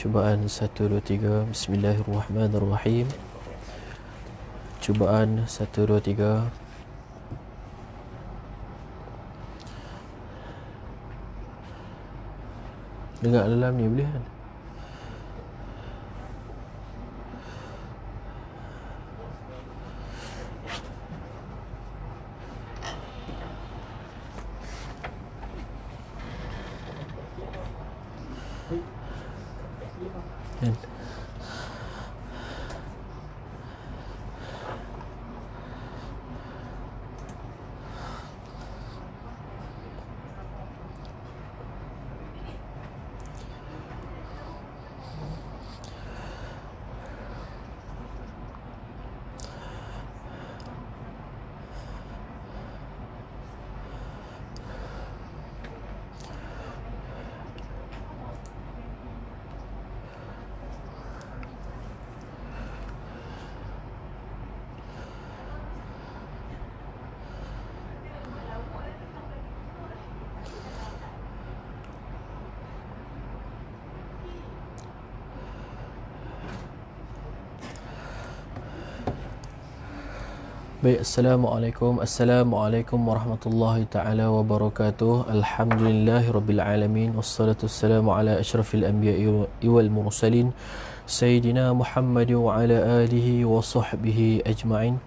Cubaan 1, 2, 3. Bismillahirrahmanirrahim. Cubaan 1, 2, 3. Dengar dalam ni boleh kan? Kan? Baik, Assalamualaikum warahmatullahi ta'ala wabarakatuh. Alhamdulillahi rabbil alamin. Wassalatu wassalamu ala ashrafil anbiya'i wal mursalin Sayyidina Muhammad wa ala alihi wa sahbihi ajma'in.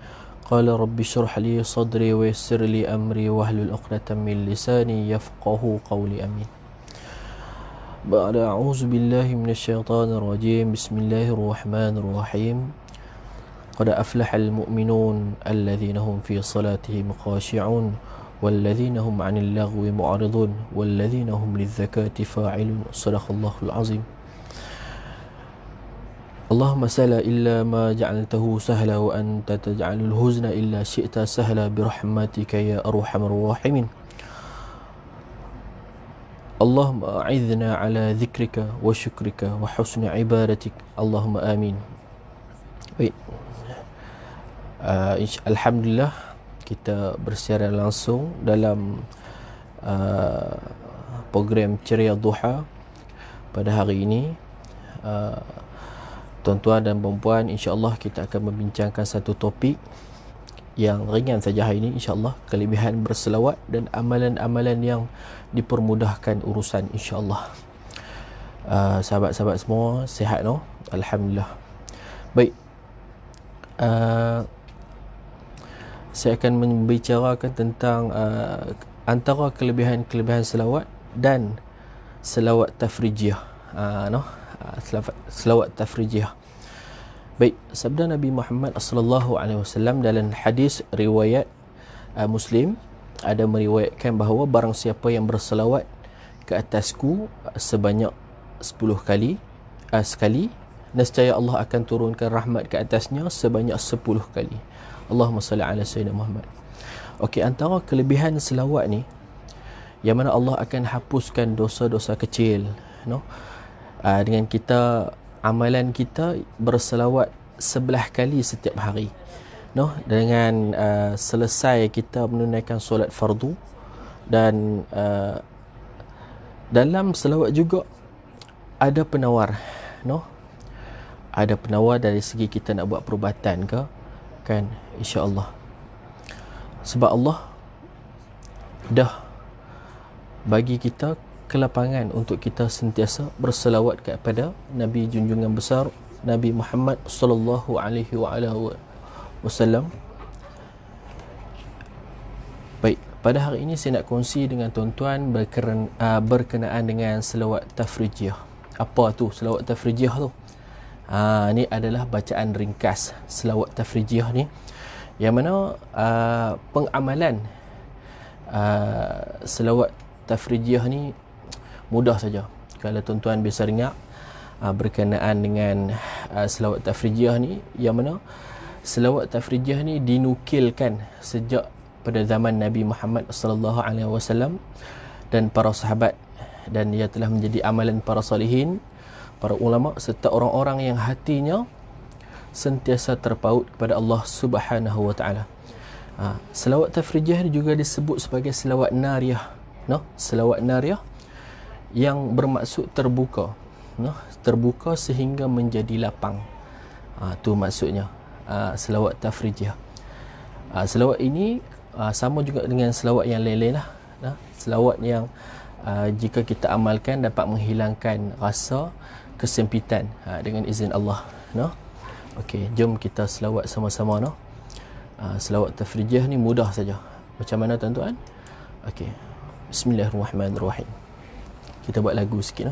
Qala rabbi syrah li sadri wa yassir li amri wahlul 'uqdatam min lisani yafqahu qawli. Amin. Ba'da a'udzu billahi minasyaitonir rajim. Bismillahirrahmanirrahim. قد أفلح المؤمنون الذين هم في صلاتهم خاشعون والذين هم عن اللغو معرضون والذين هم للزكاة فاعلون. صدق الله العظيم. اللهم سهلا إلا ما جعلته سهلا وأنت تجعل الحزن إلا شئت سهلا برحمتك يا أرحم الراحمين. اللهم أعذنا على ذكرك وشكرك وحسن عبادتك. اللهم آمين. Baik. Alhamdulillah kita bersiaran langsung dalam program Ceria Duha pada hari ini. Tuan-tuan dan puan-puan, insya-Allah kita akan membincangkan satu topik yang ringan saja hari ini, insya-Allah, kelebihan berselawat dan amalan-amalan yang dipermudahkan urusan, insya-Allah. Sahabat-sahabat semua sihat, no? Alhamdulillah. Baik. Saya akan membicarakan tentang antara kelebihan-kelebihan selawat dan selawat tafrijiyah. Selawat tafrijiyah. Baik, sabda Nabi Muhammad sallallahu alaihi wasallam dalam hadis riwayat Muslim ada meriwayatkan bahawa barang siapa yang berselawat ke atasku sebanyak 10 kali sekali, nescaya Allah akan turunkan rahmat ke atasnya sebanyak 10 kali. Allahumma salli ala Sayyidina Muhammad. Okey, antara kelebihan selawat ni yang mana Allah akan hapuskan dosa-dosa kecil, no? Dengan kita, amalan kita berselawat 11 kali setiap hari, no? Dengan selesai kita menunaikan solat fardu, dan dalam selawat juga ada penawar, no? Ada penawar dari segi kita nak buat perubatan ke, kan, insya-Allah. Sebab Allah dah bagi kita kelapangan untuk kita sentiasa berselawat kepada Nabi junjungan besar Nabi Muhammad sallallahu alaihi wasallam. Baik, pada hari ini saya nak kongsi dengan tuan-tuan berkenaan dengan selawat tafrijiyah. Apa tu selawat tafrijiyah tu? Ni adalah bacaan ringkas selawat tafrijiyah ni, yang mana pengamalan selawat tafrijiyah ni mudah saja. Kalau tuan-tuan biasa dengar berkenaan dengan selawat tafrijiyah ni, yang mana selawat tafrijiyah ni dinukilkan sejak pada zaman Nabi Muhammad sallallahu alaihi wasallam dan para sahabat, dan ia telah menjadi amalan para salihin, para ulama serta orang-orang yang hatinya sentiasa terpaut kepada Allah Subhanahu wa taala. Selawat tafrijiyah ni juga disebut sebagai selawat nariyah, no? Selawat nariyah yang bermaksud terbuka, no? terbuka sehingga menjadi lapang. Tu maksudnya selawat tafrijiyah. Selawat ini sama juga dengan selawat yang lain-lain lah. Selawat yang jika kita amalkan dapat menghilangkan rasa kesempitan dengan izin Allah. Okey, jom kita selawat sama-sama. Selawat tafrijiyah ni mudah saja. Macam mana tuan-tuan? Okey, bismillahirrahmanirrahim. Kita buat lagu sikit.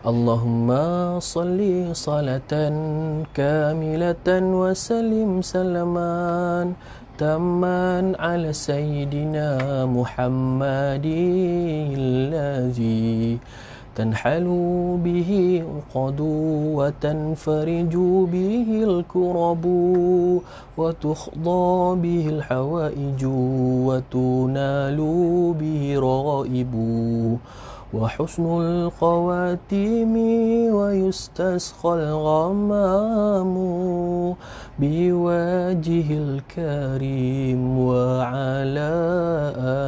Allahumma salli salatan kamilatan wa salim salaman tamman ala sayyidina Muhammadil ladzi tanhalu bihi uqadu wa tanfariju bihi al-kurabu wa tukhda bihi al-hawaiju wa tunalu bihi raibu wa husnul khawatimi wa yustasqal ghamamu biwajihil karim wa ala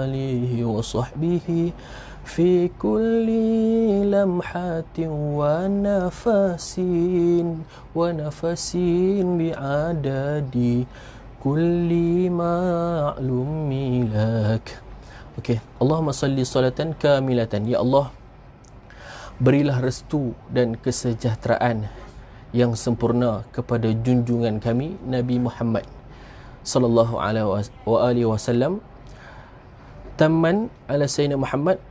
alihi wa sahbihi fi kulli lamhatin wa nafasin bi'adadi kulli ma'lumi lak. Okey, Allahumma salli salatan kamilatan. Ya Allah, berilah restu dan kesejahteraan yang sempurna kepada junjungan kami Nabi Muhammad sallallahu alaihi wasallam, tamman ala sayyidina Muhammad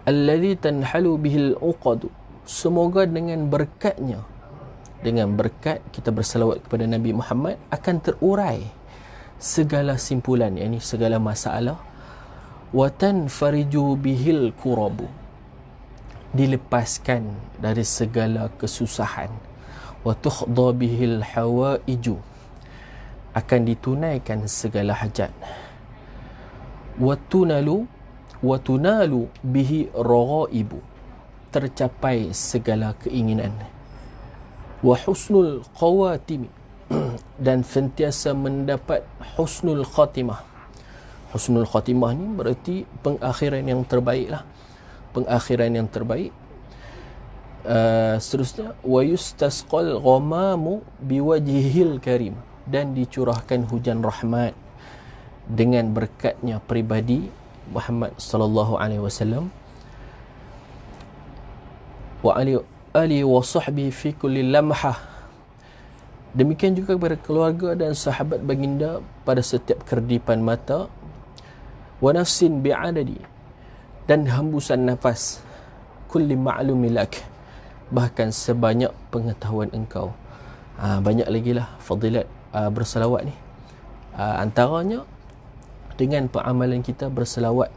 alladhi tanhalu bihil uqad. Semoga dengan berkatnya, dengan berkat kita berselawat kepada Nabi Muhammad, akan terurai segala simpulan, yakni segala masalah. Wa tanfariju bihil kurabu, dilepaskan dari segala kesusahan. Wa tukhda bihil hawaiju, akan ditunaikan segala hajat. Wa tunalu bihi raghaibu, tercapai segala keinginan. Wa husnul khawatimi, dan sentiasa mendapat husnul khatimah. Husnul khatimah ni berarti pengakhiran yang terbaik lah. Pengakhiran yang terbaik. Seterusnya, wa yustasqal ghamamu biwajhihil karim, dan dicurahkan hujan rahmat dengan berkatnya pribadi Muhammad sallallahu alaihi wasallam, wa ali wa sahbihi fi kulli lamhah. Demikian juga kepada keluarga dan sahabat baginda pada setiap kerdipan mata. Wa nafsin bi'adadi, dan hembusan nafas. Kulli ma'lumi lak, bahkan sebanyak pengetahuan engkau. Banyak lagi lah fadilat berselawat ni. Antaranya dengan peramalan kita berselawat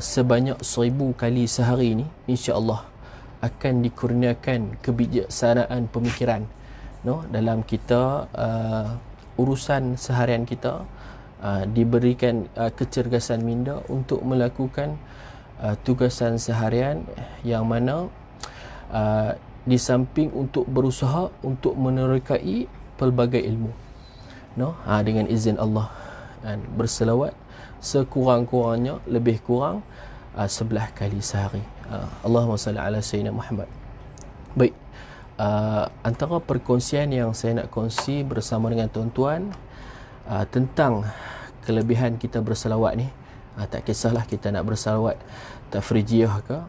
sebanyak 1000 kali sehari ni, insya-Allah akan dikurniakan kebijaksanaan pemikiran dalam kita urusan seharian kita. Diberikan kecergasan minda untuk melakukan tugasan seharian, yang mana di samping untuk berusaha untuk menerokai pelbagai ilmu, dengan izin Allah, dan berselawat sekurang-kurangnya lebih kurang 11 kali sehari. Allahumma salli ala sayyidina Muhammad. Baik, antara perkongsian yang saya nak kongsi bersama dengan tuan-tuan tentang kelebihan kita berselawat ni. Tak kisahlah kita nak berselawat tafrijiyah ke,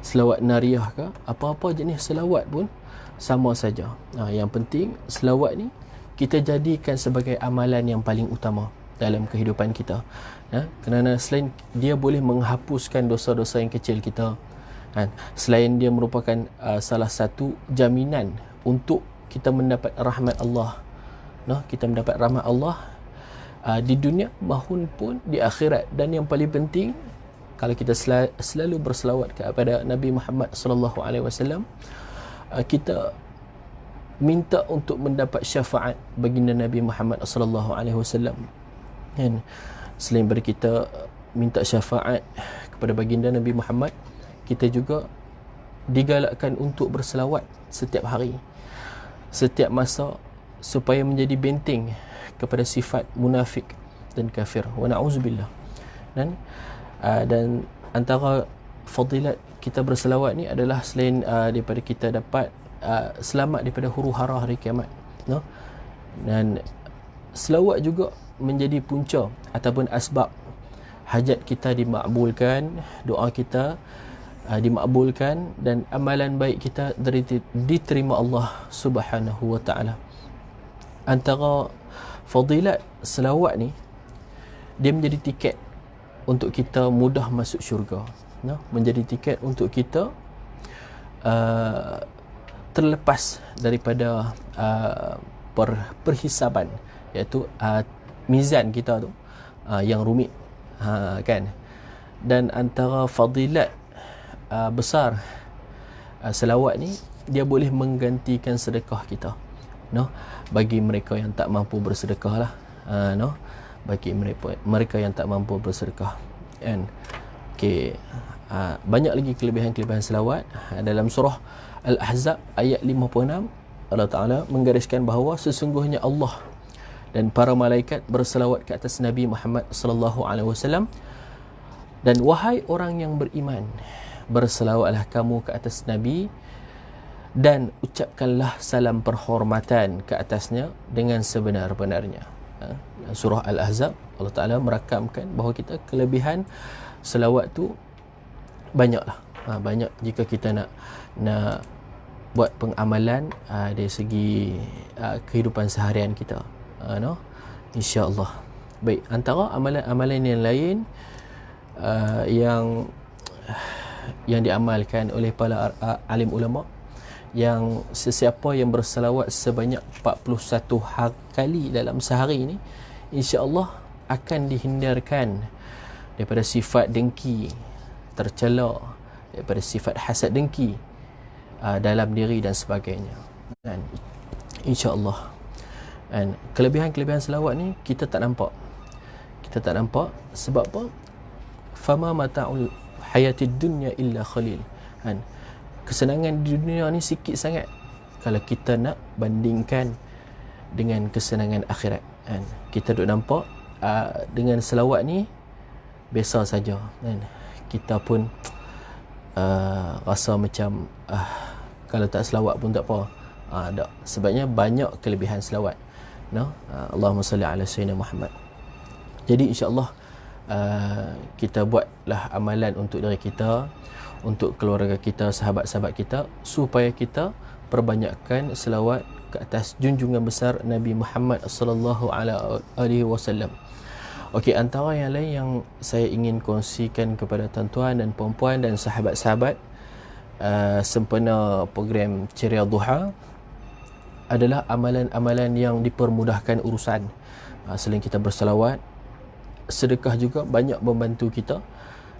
selawat nariyah ke, apa-apa jenis selawat pun sama saja. Yang penting selawat ni kita jadikan sebagai amalan yang paling utama dalam kehidupan kita. Kerana selain dia boleh menghapuskan dosa-dosa yang kecil kita, selain dia merupakan salah satu jaminan untuk kita mendapat rahmat Allah. Kita mendapat rahmat Allah di dunia maupun di akhirat. Dan yang paling penting, kalau kita selalu berselawat kepada Nabi Muhammad sallallahu alaihi wasallam, kita minta untuk mendapat syafaat baginda Nabi Muhammad sallallahu alaihi wasallam. Dan selain daripada kita minta syafaat kepada baginda Nabi Muhammad, kita juga digalakkan untuk berselawat setiap hari, setiap masa, supaya menjadi benteng kepada sifat munafik dan kafir. Wa na'udzubillah. Dan antara fadilat kita berselawat ni adalah selain daripada kita dapat selamat daripada huru-hara hari kiamat, no? Dan selawat juga menjadi punca ataupun asbab hajat kita dimakbulkan, doa kita dimakbulkan, dan amalan baik kita diterima Allah Subhanahu wa taala. Antara fadilat selawat ni, dia menjadi tiket untuk kita mudah masuk syurga, no? Menjadi tiket untuk kita terlepas daripada perhisaban, iaitu mizan kita tu yang rumit, kan. Dan antara fadilat besar selawat ni, dia boleh menggantikan sedekah kita, no? Bagi mereka yang tak mampu bersedekah lah, no? Bagi mereka yang tak mampu bersedekah, kan. Okay. Banyak lagi kelebihan-kelebihan selawat. Dalam surah Al-Ahzab ayat 56, Allah Ta'ala menggariskan bahawa sesungguhnya Allah dan para malaikat berselawat ke atas Nabi Muhammad sallallahu alaihi wasallam, dan wahai orang yang beriman, berselawatlah kamu ke atas Nabi dan ucapkanlah salam perhormatan ke atasnya dengan sebenar-benarnya. Surah Al-Ahzab, Allah Ta'ala merakamkan bahawa kita kelebihan selawat tu banyaklah. Banyak jika kita nak buat pengamalan dari segi kehidupan seharian kita, no? InsyaAllah. Baik, antara amalan-amalan yang lain yang diamalkan oleh para alim ulama, yang sesiapa yang berselawat sebanyak 41 kali dalam sehari ini, insya-Allah akan dihindarkan daripada sifat dengki, tercela, daripada sifat hasad dengki dalam diri dan sebagainya. Dan insya-Allah, dan kelebihan-kelebihan selawat ni kita tak nampak. Kita tak nampak sebab apa? Fama mata'ul hayatid dunya illa khalil. Kan? Kesenangan di dunia ni sikit sangat kalau kita nak bandingkan dengan kesenangan akhirat, kan? Kita duk nampak dengan selawat ni biasa saja, kan? Kita pun rasa macam kalau tak selawat pun tak apa. Tak. Sebabnya banyak kelebihan selawat, no? Allahumma salli ala sayyidina Muhammad. Jadi insya-Allah kita buatlah amalan untuk diri kita, untuk keluarga kita, sahabat-sahabat kita, supaya kita perbanyakkan selawat ke atas junjungan besar Nabi Muhammad sallallahu alaihi wasallam. Okey, antara yang lain yang saya ingin kongsikan kepada tuan-tuan dan puan-puan dan sahabat-sahabat sempena program Ceria Duha adalah amalan-amalan yang dipermudahkan urusan. Selain kita berselawat, sedekah juga banyak membantu kita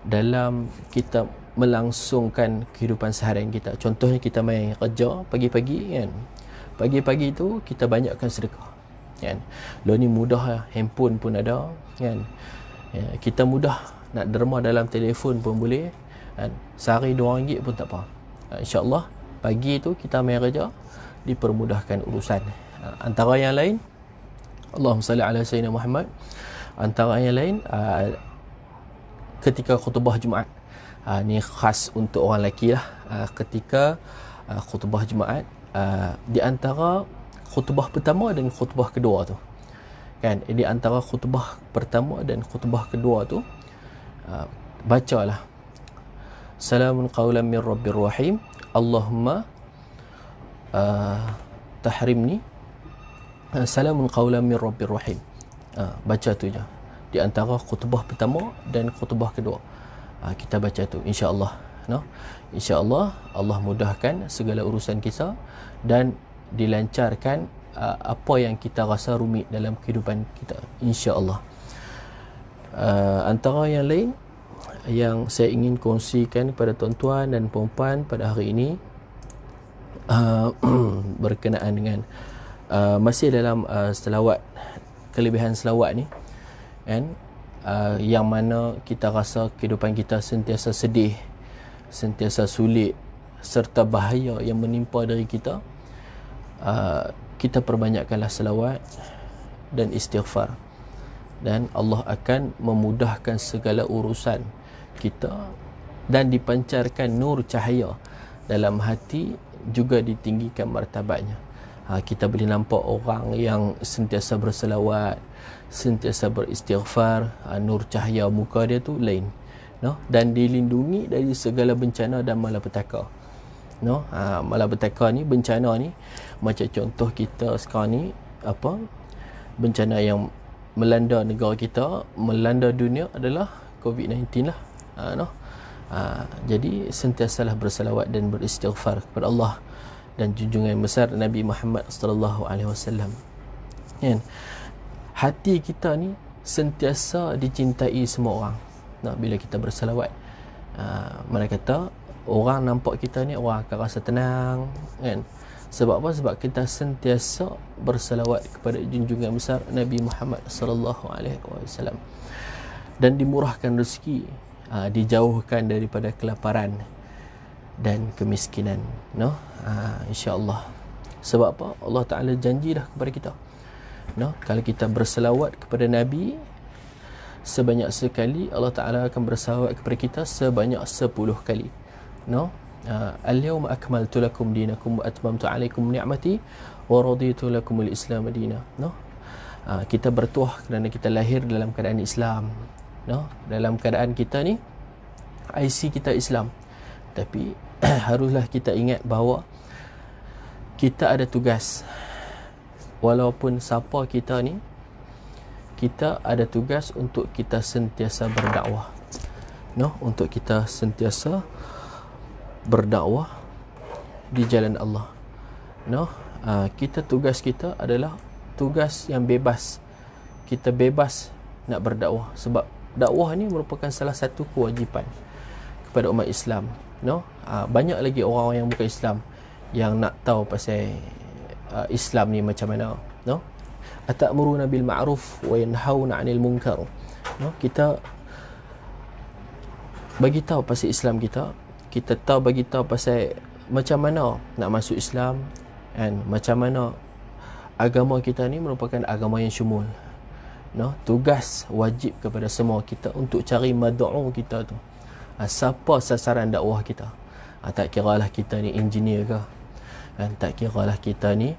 dalam kita melangsungkan kehidupan seharian kita. Contohnya kita main kerja pagi-pagi, kan. Pagi-pagi tu kita banyakkan sedekah, kan. Lo ni mudah lah, handphone pun ada, kan. Kita mudah nak derma dalam telefon pun boleh, kan. Sehari RM2 pun tak apa. InsyaAllah pagi tu kita main kerja, dipermudahkan urusan. Antara yang lain, Allahumma salli ala sayyidina Muhammad, antara yang lain ketika khutbah Jumaat. Ni khas untuk orang lelaki lah. Ketika khutbah Jumaat, di antara khutbah pertama dan khutbah kedua tu, kan, di antara khutbah pertama dan khutbah kedua tu, bacalah salamun qawlan min rabbir rahim, Allahumma tahrimni, salamun qawlan min rabbir rahim. Baca tu je di antara khutbah pertama dan khutbah kedua. Kita baca tu, insya-Allah, no? Insya-Allah Allah mudahkan segala urusan kita dan dilancarkan apa yang kita rasa rumit dalam kehidupan kita, insya-Allah. Antara yang lain yang saya ingin kongsikan kepada tuan-tuan dan puan-puan pada hari ini berkenaan dengan masih dalam selawat, kelebihan selawat ni, kan, yang mana kita rasa kehidupan kita sentiasa sedih, sentiasa sulit, serta bahaya yang menimpa diri kita, kita perbanyakkanlah selawat dan istighfar, dan Allah akan memudahkan segala urusan kita dan dipancarkan nur cahaya dalam hati, juga ditinggikan martabatnya. Kita boleh nampak orang yang sentiasa berselawat, sentiasa beristighfar, nur cahaya muka dia tu lain, no? Dan dilindungi dari segala bencana dan malapetaka, no? Malapetaka ni, bencana ni, macam contoh kita sekarang ni, bencana yang melanda negara kita, melanda dunia adalah COVID-19 lah, no? Jadi sentiasalah bersalawat dan beristighfar kepada Allah dan junjungan besar Nabi Muhammad sallallahu alaihi wasallam. Kan? Hati kita ni sentiasa dicintai semua orang. Nah, bila kita bersalawat, mana kata orang nampak kita ni, orang akan rasa tenang, kan? Sebab apa? Sebab kita sentiasa bersalawat kepada junjungan besar Nabi Muhammad sallallahu alaihi wasallam. Dan dimurahkan rezeki, dijauhkan daripada kelaparan dan kemiskinan, no? InsyaAllah. Sebab apa? Allah Ta'ala janji dah kepada kita, no? Kalau kita berselawat kepada Nabi sebanyak sekali, Allah Ta'ala akan berselawat kepada kita sebanyak 10 kali, no? Al-yawma akmaltu lakum dinakum wa atmamtu alaikum ni'mati wa raditu lakum al-islam madina, no? Kita bertuah kerana kita lahir dalam keadaan Islam, no? Dalam keadaan kita ni IC kita Islam, tapi haruslah kita ingat bahawa kita ada tugas. Walaupun siapa kita ni, kita ada tugas untuk kita sentiasa berdakwah, no? Untuk kita sentiasa berdakwah di jalan Allah, no? Tugas kita adalah tugas yang bebas. Kita bebas nak berdakwah, sebab dakwah ni merupakan salah satu kewajipan kepada umat Islam, no? Banyak lagi orang yang bukan Islam yang nak tahu pasal Islam ni macam mana, no? Atamuruna bil ma'ruf wa yanhauna 'anil munkar, no? Kita bagi tahu pasal Islam kita tahu bagi tahu pasal macam mana nak masuk Islam, and macam mana agama kita ni merupakan agama yang syumul, no? Tugas wajib kepada semua kita untuk cari mad'u kita tu. Siapa sasaran dakwah kita? Tak kiralah kita ni engineer ke, tak kiralah kita ni,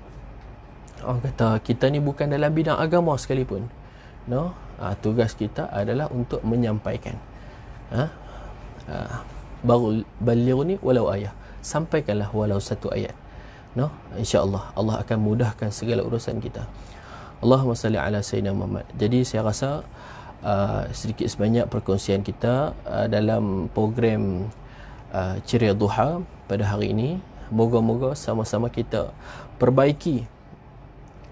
orang kata kita ni bukan dalam bidang agama sekalipun, no? Tugas kita adalah untuk menyampaikan, balighni walau ayat, sampaikanlah walau satu ayat, no? InsyaAllah Allah akan mudahkan segala urusan kita. Allahumma salli ala sayyidina Muhammad. Jadi saya rasa sedikit sebanyak perkongsian kita dalam program Ceria Duha pada hari ini. Moga-moga sama-sama kita perbaiki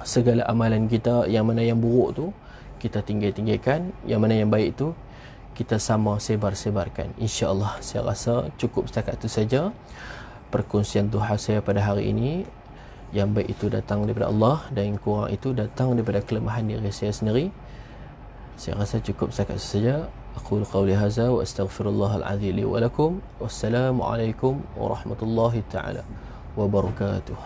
segala amalan kita. Yang mana yang buruk tu kita tinggalkan, yang mana yang baik tu kita sama sebar-sebarkan. InsyaAllah. Saya rasa cukup setakat itu saja perkongsian duha saya pada hari ini. Yang baik itu datang daripada Allah, dan yang kurang itu datang daripada kelemahan diri saya sendiri. Saya rasa cukup setakat itu saja. Aqulu qawli hadza wa astaghfirullahal azim li wa lakum. Wassalamualaikum warahmatullahi taala wabarakatuh.